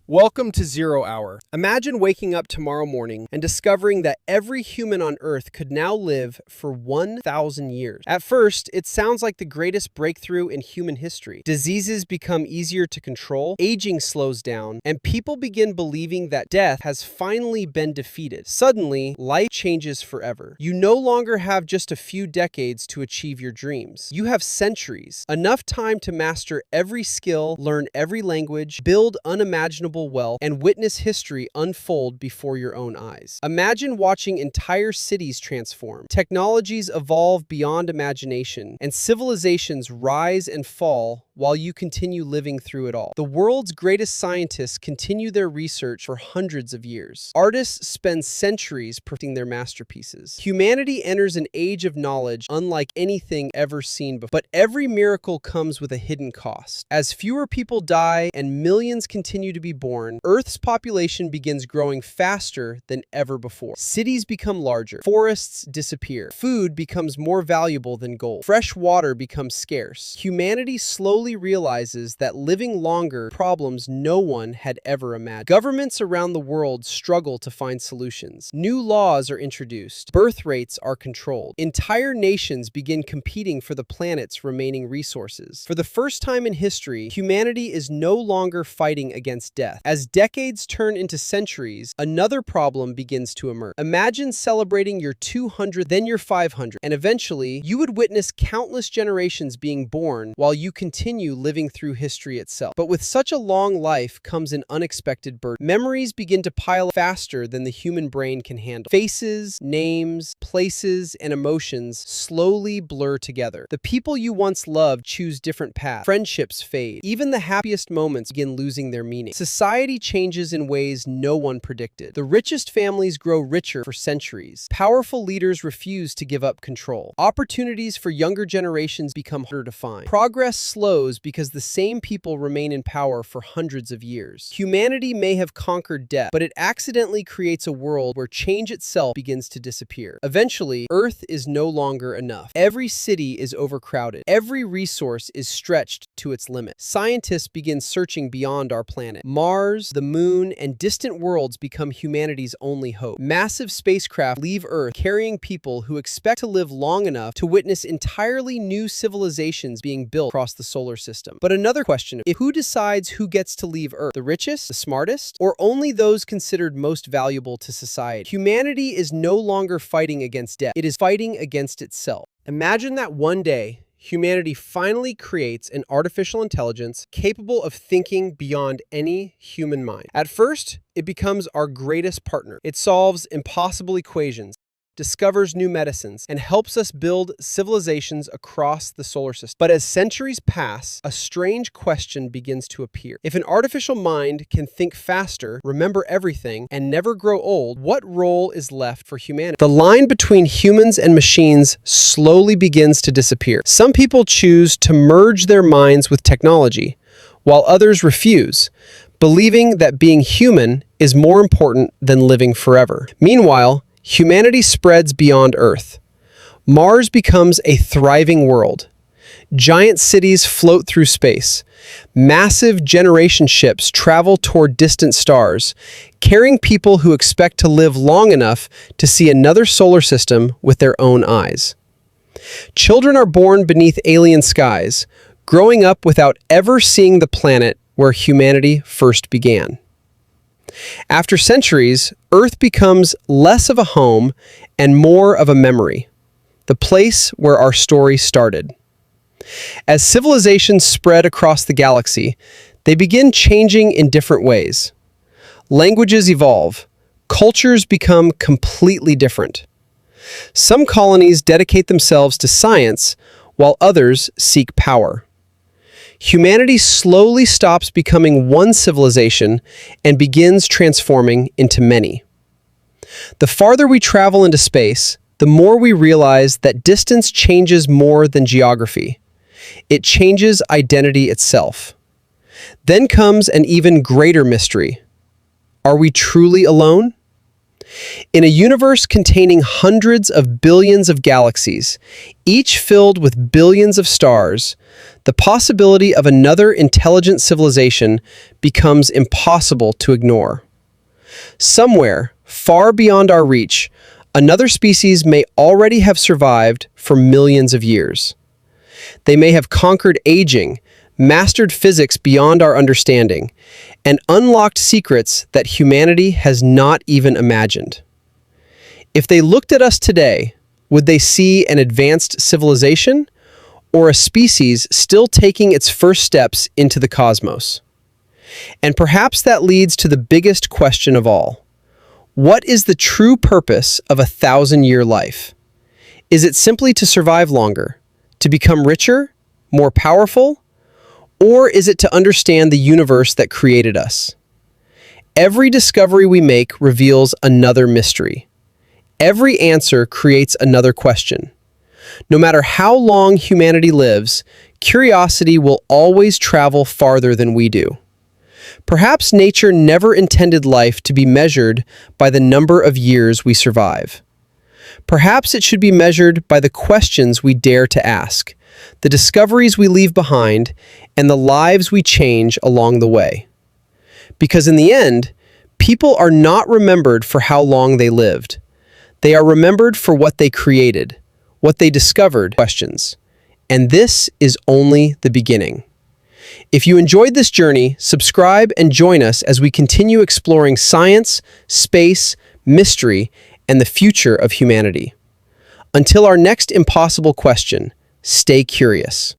Welcome to 0 Hour. Imagine waking up tomorrow morning and discovering that every human on Earth could now live for 1,000 years. At first, it sounds like the greatest breakthrough in human history. Diseases become easier to control, aging slows down, and people begin believing that death has finally been defeated. Suddenly, life changes forever. You no longer have just a few decades to achieve your dreams. You have centuries, enough time to master every skill, learn every language, build unimaginable wealth, and witness history unfold before your own eyes. Imagine watching entire cities transform, technologies evolve beyond imagination, and civilizations rise and fall while you continue living through it all. The world's greatest scientists continue their research for hundreds of years. Artists spend centuries perfecting their masterpieces. Humanity enters an age of knowledge unlike anything ever seen before. But every miracle comes with a hidden cost. As fewer people die and millions continue to be born, Earth's population begins growing faster than ever before. Cities become larger, forests disappear, food becomes more valuable than gold, fresh water becomes scarce. Humanity slowly realizes that living longer problems no one had ever imagined. Governments around the world struggle to find solutions. New laws are introduced, birth rates are controlled. Entire nations begin competing for the planet's remaining resources. For the first time in history, humanity is no longer fighting against death. As decades turn into centuries, another problem begins to emerge. Imagine celebrating your 200th, then your 500th, and eventually you would witness countless generations being born while you continue living through history itself. But with such a long life comes an unexpected burden. Memories begin to pile up faster than the human brain can handle. Faces, names, places, and emotions slowly blur together. The people you once loved choose different paths. Friendships fade. Even the happiest moments begin losing their meaning. Society changes in ways no one predicted. The richest families grow richer for centuries. Powerful leaders refuse to give up control. Opportunities for younger generations become harder to find. Progress slows because the same people remain in power for hundreds of years. Humanity may have conquered death, but it accidentally creates a world where change itself begins to disappear. Eventually, Earth is no longer enough. Every city is overcrowded. Every resource is stretched to its limit. Scientists begin searching beyond our planet. Mars, the moon, and distant worlds become humanity's only hope. Massive spacecraft leave Earth carrying people who expect to live long enough to witness entirely new civilizations being built across the solar system. But another question is, who decides who gets to leave Earth? The richest, the smartest, or only those considered most valuable to society? Humanity is no longer fighting against death. It is fighting against itself. Imagine that one day, humanity finally creates an artificial intelligence capable of thinking beyond any human mind. At first, it becomes our greatest partner. It solves impossible equations, discovers new medicines, and helps us build civilizations across the solar system. But as centuries pass, a strange question begins to appear. If an artificial mind can think faster, remember everything, and never grow old, what role is left for humanity? The line between humans and machines slowly begins to disappear. Some people choose to merge their minds with technology, while others refuse, believing that being human is more important than living forever. Meanwhile, humanity spreads beyond Earth. Mars becomes a thriving world. Giant cities float through space. Massive generation ships travel toward distant stars, carrying people who expect to live long enough to see another solar system with their own eyes. Children are born beneath alien skies, growing up without ever seeing the planet where humanity first began. After centuries, Earth becomes less of a home and more of a memory, the place where our story started. As civilizations spread across the galaxy, they begin changing in different ways. Languages evolve, cultures become completely different. Some colonies dedicate themselves to science, while others seek power. Humanity slowly stops becoming one civilization and begins transforming into many. The farther we travel into space, the more we realize that distance changes more than geography. It changes identity itself. Then comes an even greater mystery. Are we truly alone? In a universe containing hundreds of billions of galaxies, each filled with billions of stars, the possibility of another intelligent civilization becomes impossible to ignore. Somewhere, far beyond our reach, another species may already have survived for millions of years. They may have conquered aging, mastered physics beyond our understanding, and unlocked secrets that humanity has not even imagined. If they looked at us today, would they see an advanced civilization or a species still taking its first steps into the cosmos? And perhaps that leads to the biggest question of all. What is the true purpose of 1,000-year life? Is it simply to survive longer, to become richer, more powerful, or is it to understand the universe that created us? Every discovery we make reveals another mystery. Every answer creates another question. No matter how long humanity lives, curiosity will always travel farther than we do. Perhaps nature never intended life to be measured by the number of years we survive. Perhaps it should be measured by the questions we dare to ask, the discoveries we leave behind, and the lives we change along the way. Because in the end, people are not remembered for how long they lived. They are remembered for what they created, what they discovered, questions. And this is only the beginning. If you enjoyed this journey, subscribe and join us as we continue exploring science, space, mystery, and the future of humanity. Until our next impossible question, stay curious.